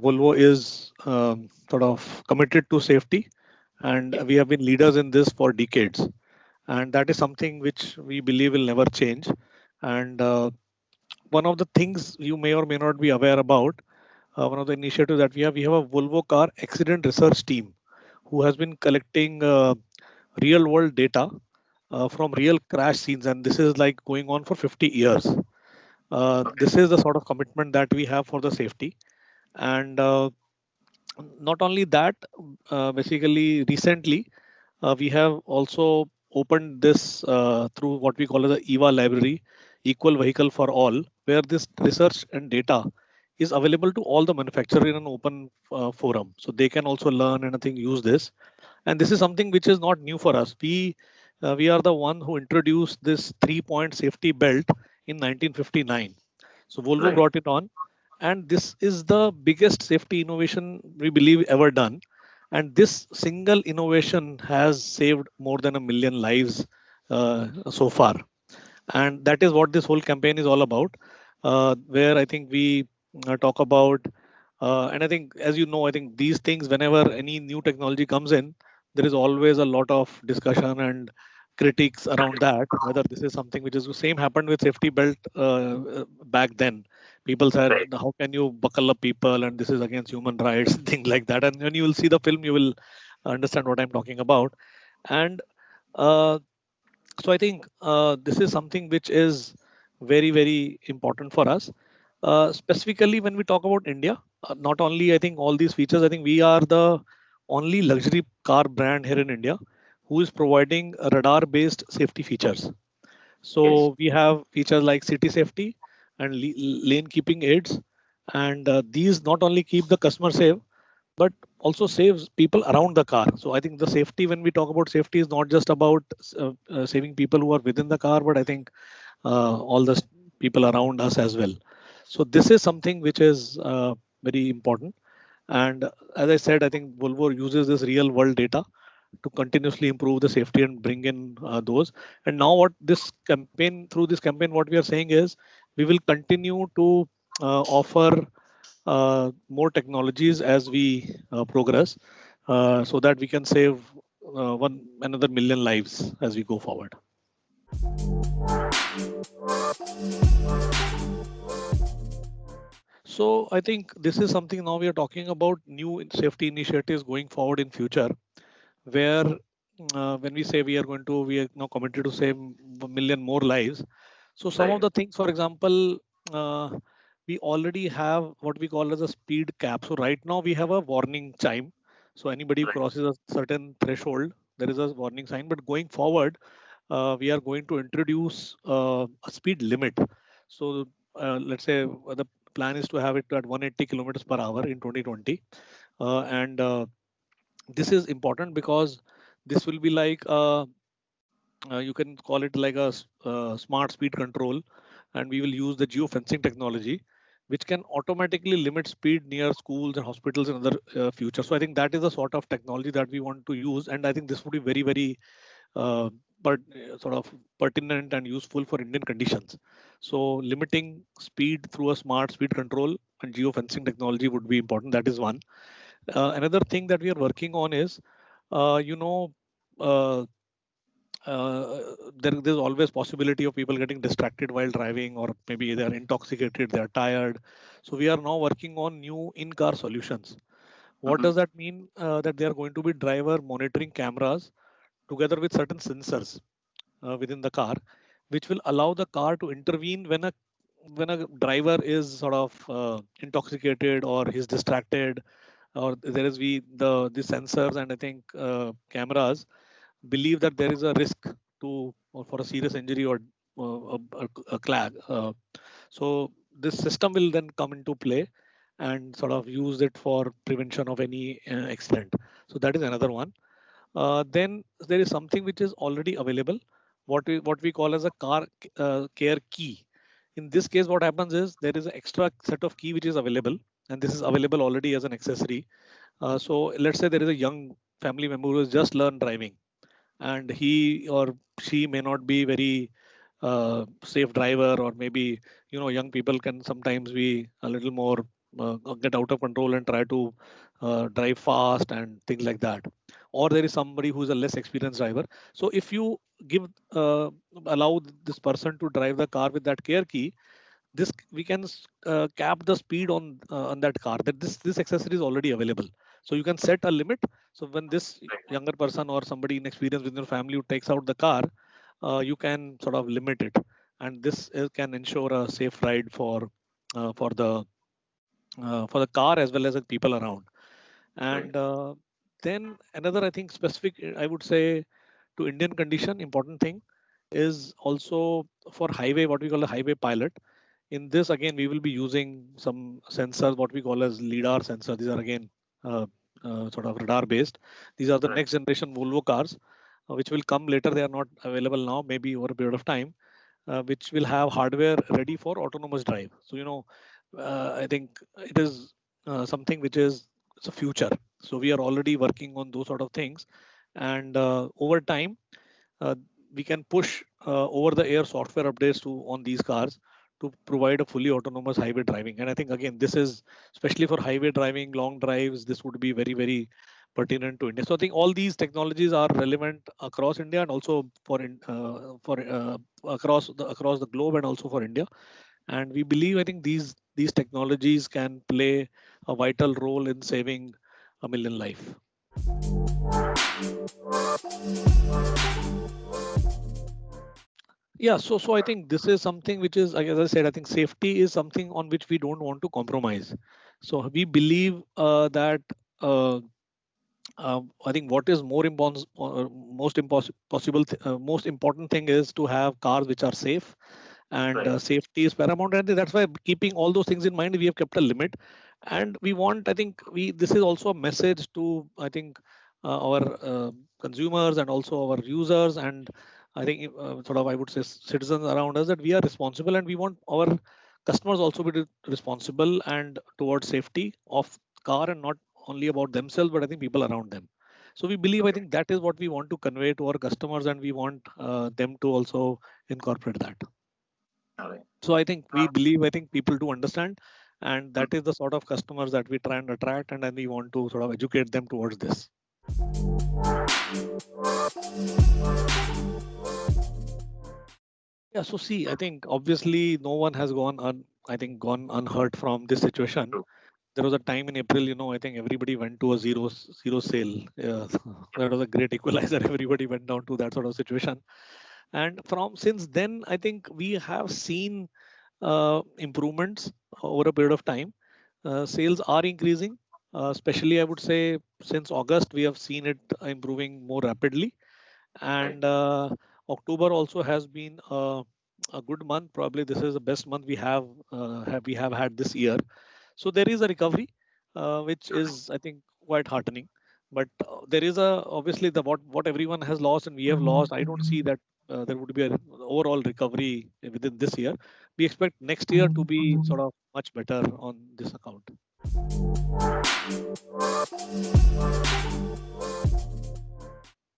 Volvo is sort of committed to safety, and we have been leaders in this for decades. And that is something which we believe will never change. And one of the things you may or may not be aware about, one of the initiatives that we have a Volvo car accident research team who has been collecting real world data from real crash scenes, and this is like going on for 50 years. This is the sort of commitment that we have for the safety. And not only that, basically recently we have also opened this through what we call as the EVA library, Equal Vehicle for All, where this research and data is available to all the manufacturer in an open forum. So they can also learn and I think use this. And this is something which is not new for us. We are the one who introduced this 3-point safety belt in 1959. So Volvo Right. brought it on, and this is the biggest safety innovation we believe ever done. And this single innovation has saved more than 1 million lives so far. And that is what this whole campaign is all about, where I think we talk about, and I think, as you know, I think these things, whenever any new technology comes in, there is always a lot of discussion and critiques around that, whether this is something which is the same happened with safety belt back then. People said, Right. how can you buckle up people, and this is against human rights, things like that. And when you will see the film, you will understand what I'm talking about. And uh, so I think this is something which is very, very important for us. Specifically, when we talk about India, not only I think all these features, I think we are the only luxury car brand here in India who is providing radar-based safety features. Yes. So we have features like city safety and lane keeping aids, and these not only keep the customer safe but also saves people around the car. So I think the safety, when we talk about safety, is not just about saving people who are within the car, but I think all the people around us as well. So this is something which is very important. And as I said, I think Volvo uses this real world data to continuously improve the safety and bring in those. And now, what this campaign, through this campaign, what we are saying is we will continue to offer more technologies as we progress, so that we can save one another million lives as we go forward. So I think this is something, now we are talking about new safety initiatives going forward in future, where when we say we are now committed to save 1 million more lives. So some of Right. the things, for example, we already have what we call as a speed cap. So right now we have a warning chime. So anybody who Right. crosses a certain threshold, there is a warning sign. But going forward, we are going to introduce a speed limit. So let's say the plan is to have it at 180 kilometers per hour in 2020, and this is important because this will be like you can call it like a smart speed control, and we will use the geofencing technology which can automatically limit speed near schools and hospitals in other future. So I think that is the sort of technology that we want to use, and I think this would be very, very uh, but sort of pertinent and useful for Indian conditions. So limiting speed through a smart speed control and geofencing technology would be important. That is one. Another thing that we are working on is, you know, uh, there's always possibility of people getting distracted while driving, or maybe they are intoxicated, they are tired. So we are now working on new in-car solutions. What Mhm. does that mean? That there are going to be driver monitoring cameras together with certain sensors within the car, which will allow the car to intervene when a driver is sort of intoxicated or he's distracted, or there is the sensors and I think cameras believe that there is a risk to or for a serious injury or a clag. So this system will then come into play and sort of use it for prevention of any accident. So that is another one. Then there is something which is already available, what we call as a car care key. In this case, what happens is there is an extra set of key which is available, and this is available already as an accessory. So let's say there is a young family member who has just learned driving, and he or she may not be very safe driver, or maybe young people can sometimes be a little more get out of control and try to drive fast and things like that. Or there is somebody who is a less experienced driver. So if you give allow this person to drive the car with that care key, this we can cap the speed on that car. That this accessory is already available, so you can set a limit. So when this younger person or somebody inexperienced within your family who takes out the car, you can sort of limit it, and this can ensure a safe ride for the car as well as the people around. And then another, I think, specific, I would say, to Indian condition, important thing is also for highway, what we call a highway pilot. In this, again, we will be using some sensors, what we call as LiDAR sensor. These are again sort of radar based. These are the next generation Volvo cars, which will come later. They are not available now, maybe over a period of time, which will have hardware ready for autonomous drive. So, I think it is something which is it's a future. So we are already working on those sort of things, and over time, uh, we can push over the air software updates to on these cars to provide a fully autonomous highway driving. And I think again, this is especially for highway driving, long drives. This would be very, very pertinent to India. So I think all these technologies are relevant across India and also for across the globe and also for India. And we believe, I think these technologies can play a vital role in saving a million life. Yeah, so I think this is something which is, like, as I said, I think safety is something on which we don't want to compromise. So we believe that I think what is more important, most important thing is to have cars which are safe, and safety is paramount. And that's why, keeping all those things in mind, we have kept a limit, and we want. I think this is also a message to, I think, our consumers and also our users, and I think sort of, I would say, citizens around us, that we are responsible, and we want our customers also be responsible and towards safety of car, and not only about themselves, but I think people around them. So we believe, I think that is what we want to convey to our customers, and we want them to also incorporate that. So I think we believe, I think people do understand, and that is the sort of customers that we try and attract, and then we want to sort of educate them towards this. Yeah, so see, I think obviously no one has gone unhurt from this situation. There was a time in April, I think everybody went to a zero sale. That was a great equalizer. Everybody went down to that sort of situation. And since then, I think we have seen improvements over a period of time. Sales are increasing, especially I would say since August, we have seen it improving more rapidly. And October also has been a good month. Probably this is the best month we have had this year. So there is a recovery, which is, I think, quite heartening. But there is obviously what everyone has lost and we have lost. I don't see that there would be an overall recovery within this year. We expect next year to be sort of much better on this account.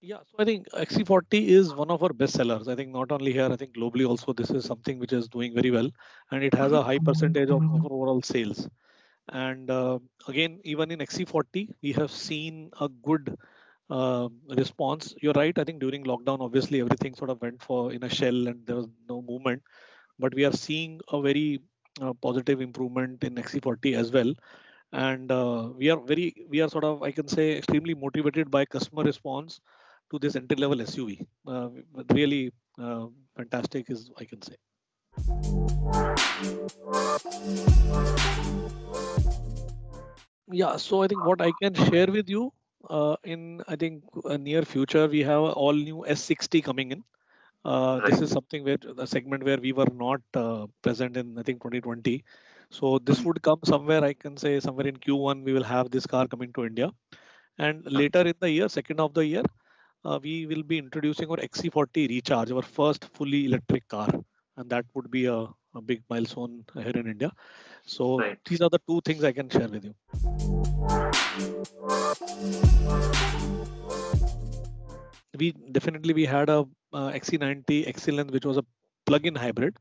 Yeah, so I think XC40 is one of our best sellers. I think not only here, I think globally also this is something which is doing very well, and it has a high percentage of overall sales. And again, even in XC40, we have seen a good response. You're right. I think during lockdown, obviously everything sort of went in a shell and there was no movement. But we are seeing a very positive improvement in XC40 as well. And we are sort of, I can say, extremely motivated by customer response to this entry level SUV. Really fantastic, is I can say. Yeah, so I think what I can share with you in, I think, a near future, we have all new S60 coming in. This is something where the segment where we were not present in, I think, 2020. So this would come somewhere, I can say, somewhere in Q1, we will have this car coming to India. And later in the year, second of the year, we will be introducing our XC40 Recharge, our first fully electric car. And that would be a big milestone here in India. So these are the two things I can share with you. We had a XC90 Excellence, which was a plug-in hybrid,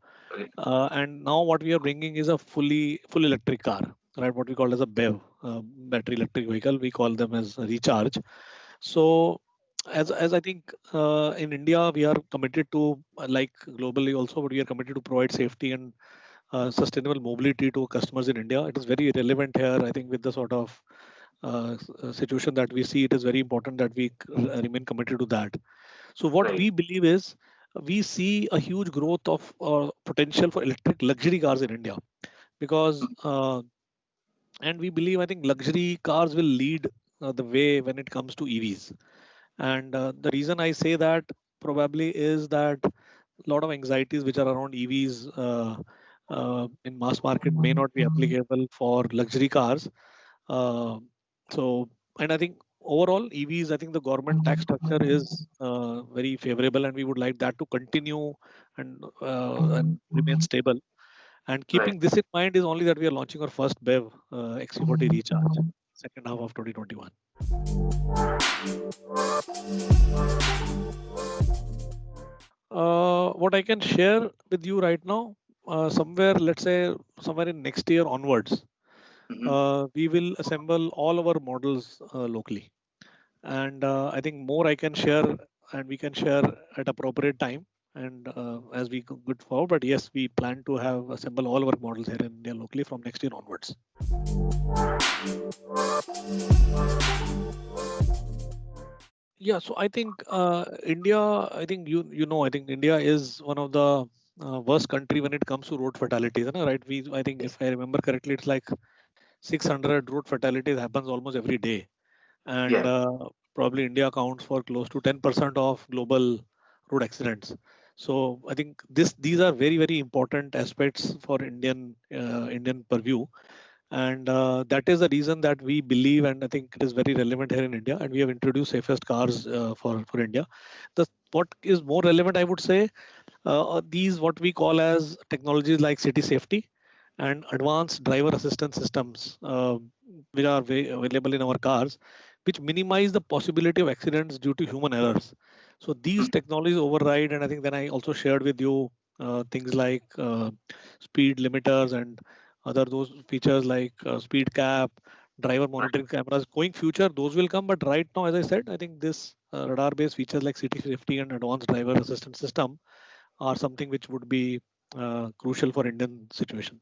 and now what we are bringing is a full electric car. right? What we call as a BEV, battery electric vehicle. We call them as recharge. So as I think in India we are committed to, like globally also, but we are committed to provide safety and sustainable mobility to customers in India. It is very relevant here. I think with the sort of situation that we see, it is very important that we remain committed to that. So what Right. we believe is we see a huge growth of potential for electric luxury cars in India because and we believe I think luxury cars will lead the way when it comes to EVs. And the reason I say that probably is that a lot of anxieties which are around EVs in mass market may not be applicable for luxury cars. Uh, so, and I think overall EVs, I think the government tax structure is very favorable, and we would like that to continue and remain stable. And Right. keeping this in mind is only that we are launching our first BEV XC40 Recharge, second half of 2021. What I can share with you right now, somewhere, let's say, somewhere in next year onwards, Mm-hmm. we will assemble all our models locally. And I think more I can share and we can share at appropriate time and as we go good forward. But yes, we plan to have assemble all our models here in India locally from next year onwards. Yeah, so I think India, I think I think India is one of the worst country when it comes to road fatalities. Right? I think Yes. if I remember correctly, it's like 600 road fatalities happens almost every day, and Yeah. probably India accounts for close to 10% of global road accidents. So I think these are very important aspects for Indian purview, and that is the reason that we believe, and I think it is very relevant here in India, and we have introduced safest cars for India. The what is more relevant, I would say, these what we call as technologies like city safety and advanced driver assistance systems, which are available in our cars, which minimize the possibility of accidents due to human errors. So these technologies override, and I think then I also shared with you things like speed limiters and other those features like speed cap, driver monitoring cameras. Going future, those will come, but right now, as I said, I think this radar-based features like city safety and advanced driver assistance system are something which would be crucial for Indian situation.